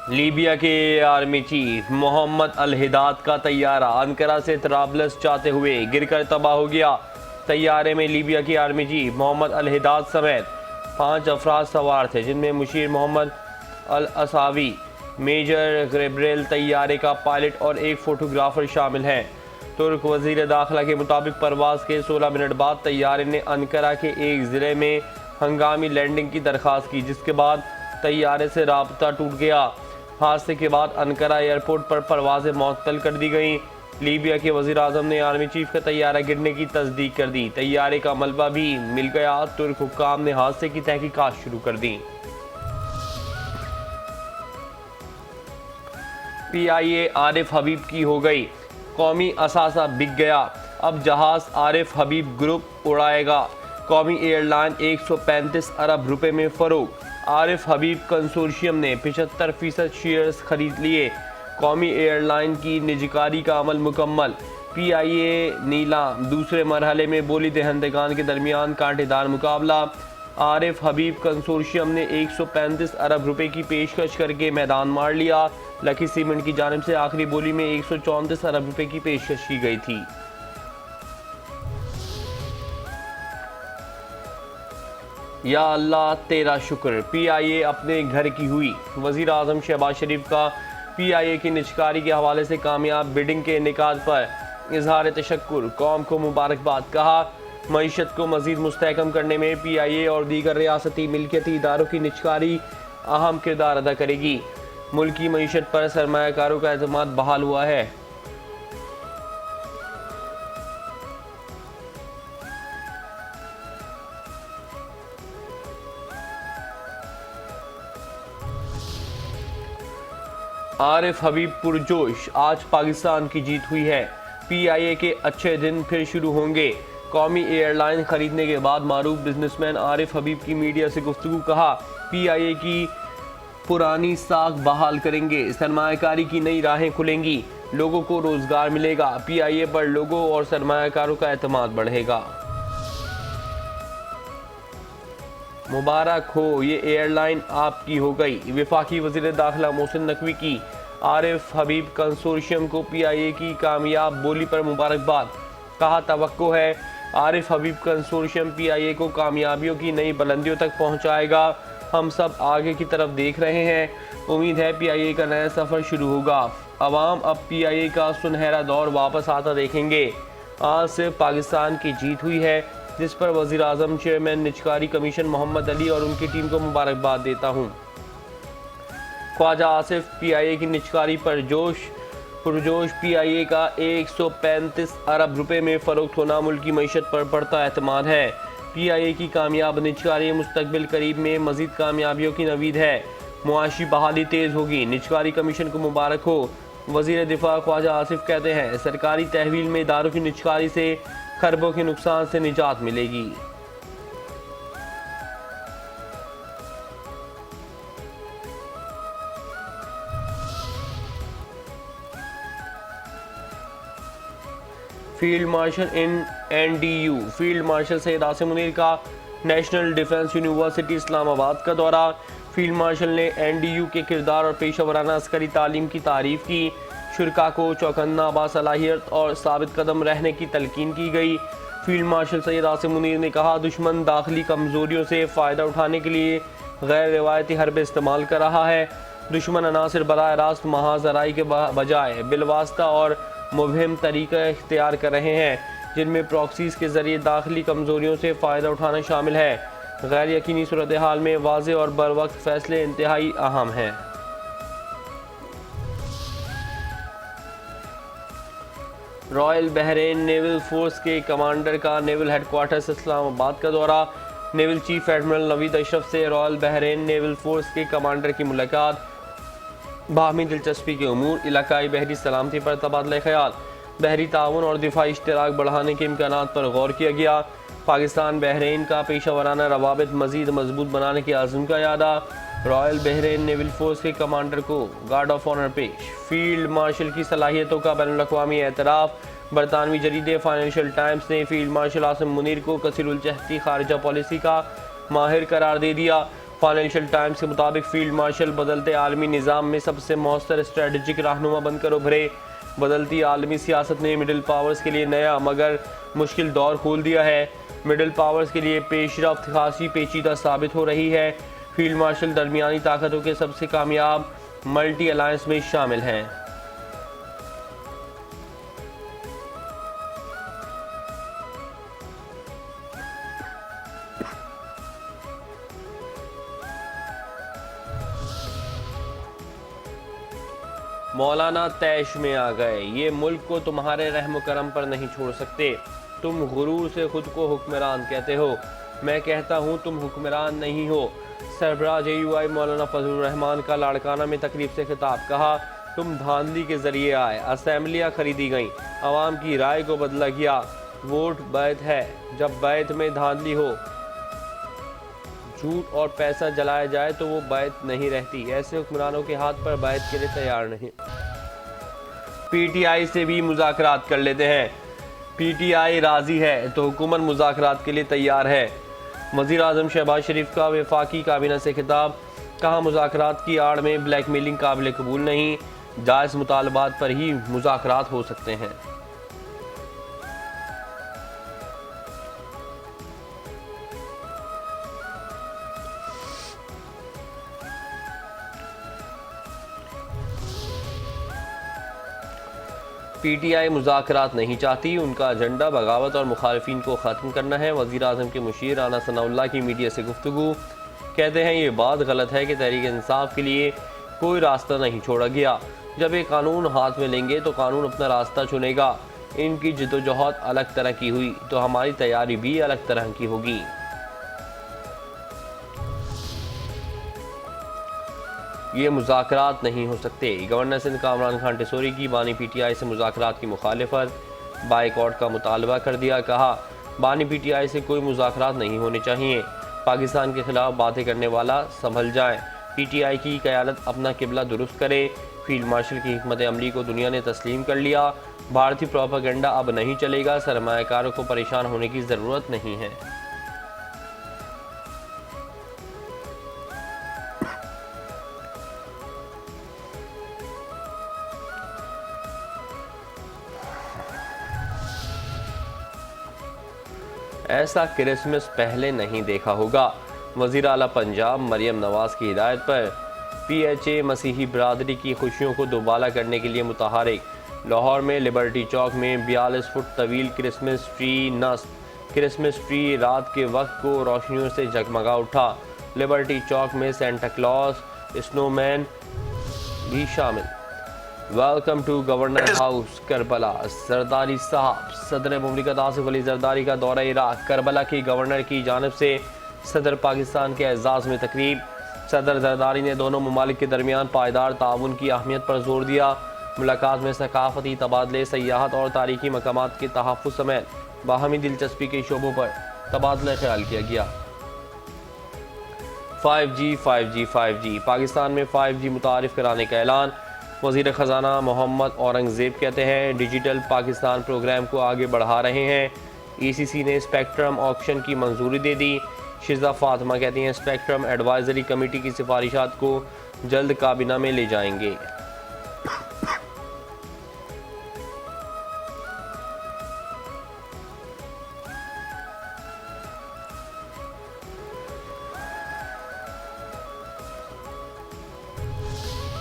Libya के army chief Mohammad अल-हिदाद का तैयारा Ankara से तराबलस जाते हुए गिरकर तबाह हो गया। तैयारे में लीबिया की आर्मी चीफ मोहम्मद अल-हिदाद समेत 5 अफराद सवार थे, जिनमें मुशीर मोहम्मद अल-असावी, मेजर गैब्रिएल तैयारे का पायलट और एक फोटोग्राफर शामिल हैं। तुर्क वजीर दाखिला के मुताबिक परवाज के 16 मिनट बाद तैयारे ने अंकारा के एक ज़िले में हंगामी लैंडिंग की दरख्वास्त की, जिसके बाद तैयारे से राबता टूट गया। हादसे के बाद अंकारा एयरपोर्ट पर परवाजें मुअत्तल कर दी गईं। लीबिया के वज़ीर आज़म ने आर्मी चीफ का तैयारा गिरने की तस्दीक कर दी। तैयारे का मलबा भी मिल गया। तुर्क हुक्काम ने हादसे की तहकीकात शुरू कर दी। PIA आरिफ हबीब की हो गई, कौमी असासा बिक गया, अब जहाज आरिफ हबीब ग्रुप उड़ाएगा। कौमी एयरलाइन 135 अरब रुपए में फरोख्त। आरिफ हबीब कंसोर्शियम ने 75% शेयर्स खरीद लिए। कौमी एयरलाइन की निजकारी का अमल मुकम्मल। PIA नीलाम दूसरे मरहले में बोली दहंदगान के दरमियान कांटेदार मुकाबला। आरिफ हबीब कंसोर्शियम ने 135 अरब रुपए की पेशकश करके मैदान मार लिया। लकी सीमेंट की जानिब से आखिरी बोली में 134 अरब रुपए की पेशकश की गई थी। या अल्लाह तेरा शुक्र, PIA अपने घर की हुई। वज़ीर आज़म शहबाज शरीफ का PIA की निजकारी के हवाले से कामयाब बिडिंग के इनेकाद पर इजहार तशक्कुर, कौम को मुबारकबाद। कहा, मईशत को मज़ीद मुस्तहकम करने में PIA और दीगर रियासती मिल्कियती इदारों की निजकारी अहम किरदार अदा करेगी। मुल्क की मईशत पर सरमायाकारों का एतमाद बहाल हुआ है। आरिफ हबीब पुरजोश, आज पाकिस्तान की जीत हुई है। PIA के अच्छे दिन फिर शुरू होंगे। कौमी एयरलाइन खरीदने के बाद मारूफ बिजनेसमैन आरिफ हबीब की मीडिया से गुफ्तगू। कहा, PIA की पुरानी साख बहाल करेंगे, सरमायाकारी की नई राहें खुलेंगी, लोगों को रोजगार मिलेगा। PIA पर लोगों और सरमायाकारों का एतमाद बढ़ेगा। मुबारक हो, ये एयरलाइन आपकी हो गई। वफाकी वज़ीर दाखिला मोहसिन नकवी की आरिफ हबीब कंसोर्शियम को PIA की कामयाब बोली पर मुबारकबाद। कहा, तवक्को है आरिफ हबीब कंसोर्शियम PIA को कामयाबियों की नई बुलंदियों तक पहुंचाएगा। हम सब आगे की तरफ देख रहे हैं। उम्मीद है PIA का नया सफ़र शुरू होगा। अवाम अब PIA का सुनहरा दौर वापस आता देखेंगे। आज से पाकिस्तान की जीत हुई है, जिस पर वज़ीर आज़म, चेयरमैन निजकारी कमीशन मोहम्मद अली और उनकी टीम को मुबारकबाद देता हूँ। ख्वाजा आसिफ, PIA की निजकारी पर पुरजोश। PIA का 135 अरब रुपए में फ़रोख्त होना मुल्क की मईशत पर बढ़ता एतमाद है। PIA की कामयाब निजकारी मुस्तकबिल करीब में मज़ीद कामयाबियों की नवीद है। मुआशी बहाली तेज़ होगी। निजकारी कमीशन को मुबारक हो। वज़ीर दिफा ख्वाजा आसिफ कहते हैं, सरकारी तहवील में इदारों की निजकारी से खरबों के नुकसान से निजात मिलेगी। फील्ड मार्शल इन NDU। Field marshal Syed Asim Munir का नेशनल डिफेंस यूनिवर्सिटी इस्लामाबाद का दौरा। फील्ड मार्शल ने NDU के किरदार और पेशा वराना अस्करी तालीम की तारीफ की। शुरका को चौकन्ना बासलाहियत और साबित कदम रहने की तलकीन की गई। फील्ड मार्शल सैयद आसिम मुनीर ने कहा, दुश्मन दाखिली कमजोरियों से फ़ायदा उठाने के लिए गैर रिवायती हरबे इस्तेमाल कर रहा है। दुश्मन अनासिर बराह रास्त महाजराई के बजाय बिलवास्ता और मुबहिम तरीका इख्तियार कर रहे हैं, जिनमें प्रॉक्सीज के जरिए दाखिली कमजोरियों से फ़ायदा उठाना शामिल है। गैर यकीनी सूरत हाल में वाज़े और बरवक्त फैसले इंतहाई अहम हैं। रॉयल बहरेन नेवल फोर्स के कमांडर का नेवल हेडक्वार्टर्स इस्लामाबाद का दौरा। Naval chief admiral Naveed Ashraf से रॉयल बहरेन नेवल फोर्स के कमांडर की मुलाकात। बाहमी दिलचस्पी के उमूर, इलाकाई बहरी सलामती पर तबादला ख्याल, बहरी ताउन और दिफाई इश्तराक बढ़ाने के इम्कानात पर गौर किया गया। पाकिस्तान बहरीन का पेशा वराना रवाबित मज़ीद मजबूत बनाने के आज़म का यादा। रॉयल बहरेन नेवल फोर्स के कमांडर को गार्ड ऑफ ऑनर पेश। फील्ड मार्शल की सलाहियतों का बैनुल अक़वामी एतराफ़। बरतानवी जरीदे फाइनेंशियल टाइम्स ने फील्ड मार्शल आसिम मुनीर को कसीरुल जहती खारजा पॉलिसी का माहिर करार दे दिया। फाइनेंशियल टाइम्स के मुताबिक फील्ड मार्शल बदलते आलमी निज़ाम में सबसे मौसर स्ट्रेटजिक रहनुमा बनकर उभरे। बदलती आलमी सियासत ने मिडिल पावर्स के लिए नया मगर मुश्किल दौर खोल दिया है। मिडिल पावर्स के लिए पेशरफ्त खासी पेचीदा साबित हो रही है। फील्ड मार्शल दरमियानी ताकतों के सबसे कामयाब मल्टी अलायंस में शामिल हैं। मौलाना तैश में आ गए, ये मुल्क को तुम्हारे रहम करम पर नहीं छोड़ सकते। तुम गुरूर से खुद को हुक्मरान कहते हो, मैं कहता हूँ तुम हुक्मरान नहीं हो। सरबराह AUI मौलाना फजलुर रहमान का लाड़काना में तकरीब से खिताब। कहा, तुम धांधली के जरिए आए, असेंबलियाँ खरीदी गईं, आवाम की राय को बदला गया। वोट बैत है, जब बैत में धांधली हो, झूठ और पैसा जलाया जाए तो वो बैत नहीं रहती। ऐसे हुक्मरानों के हाथ पर बैत के लिए तैयार नहीं। PTI से भी मुज़ाकरात कर लेते हैं। PTI राजी है तो हुकूमत मुज़ाकरात के लिए तैयार है। वज़ीर आज़म शहबाज शरीफ का वफाकी काबीना से खिताब। कहा, मुज़ाकरात की आड़ में ब्लैकमेलिंग काबिल कबूल नहीं, जायज़ मुतालबात पर ही मुज़ाकरात हो सकते हैं। PTI मुज़ाकरात नहीं चाहती, उनका एजेंडा बगावत और मुखालिफिन को ख़त्म करना है। वज़ीर आज़म के मुशीर राना सनाउल्लाह की मीडिया से गुफ्तगू। कहते हैं, ये बात गलत है कि तहरीक इंसाफ के लिए कोई रास्ता नहीं छोड़ा गया। जब ये कानून हाथ में लेंगे तो कानून अपना रास्ता चुनेगा। इनकी जद्दोजहद अलग तरह की हुई तो हमारी तैयारी भी अलग तरह की होगी। ये मुज़ाकरात नहीं हो सकते। गवर्नर सिंध कामरान खान टिसोरी की बानी PTI से मुज़ाकरात की मुखालिफत, बाइकआउट का मुतालबा कर दिया। कहा, बानी PTI से कोई मुज़ाकरात नहीं होने चाहिए। पाकिस्तान के खिलाफ बातें करने वाला संभल जाए। PTI की क़यादत अपना किबला दुरुस्त करे। फील्ड मार्शल की हिकमत अमली को दुनिया ने तस्लीम कर लिया। भारतीय प्रोपेगेंडा अब नहीं चलेगा। सरमायाकारों को परेशान होने की ज़रूरत नहीं है। ऐसा क्रिसमस पहले नहीं देखा होगा। वज़ीर आला पंजाब मरियम नवाज़ की हिदायत पर PHA मसीही बरादरी की खुशियों को दोबाला करने के लिए मुतहरिक। लाहौर में लिबर्टी चौक में 42 फुट तवील क्रिसमस ट्री नस्ब। क्रिसमस ट्री रात के वक्त को रोशनियों से जगमगा उठा। लिबर्टी चौक में सेंटा क्लॉज, स्नोमैन भी शामिल। Welcome to governor house Karbala. Zardari साहब। सदर मुमलिकत आसिफ अली जरदारी का दौरा इराक। करबला की गवर्नर की जानिब से सदर पाकिस्तान के एजाज़ में तकरीब। सदर जरदारी ने दोनों ममालिक के दरमियान पायदार ताउन की अहमियत पर जोर दिया। मुलाकात में सकाफती तबादले, सयाहत और तारीखी मकामात के तहफ़्फ़ुज़ समेत बाहमी दिलचस्पी के शोबों पर तबादला ख्याल किया गया। 5G पाकिस्तान में 5G मुतारिफ कराने का ऐलान। वज़ीर ख़जाना मोहम्मद औरंगज़ेब कहते हैं, डिजिटल पाकिस्तान प्रोग्राम को आगे बढ़ा रहे हैं। ECC ने स्पेक्ट्रम ऑक्शन की मंजूरी दे दी। शिज़ा फातिमा कहती हैं, स्पेक्ट्रम एडवाइजरी कमेटी की सिफारिशात को जल्द काबीना में ले जाएंगे।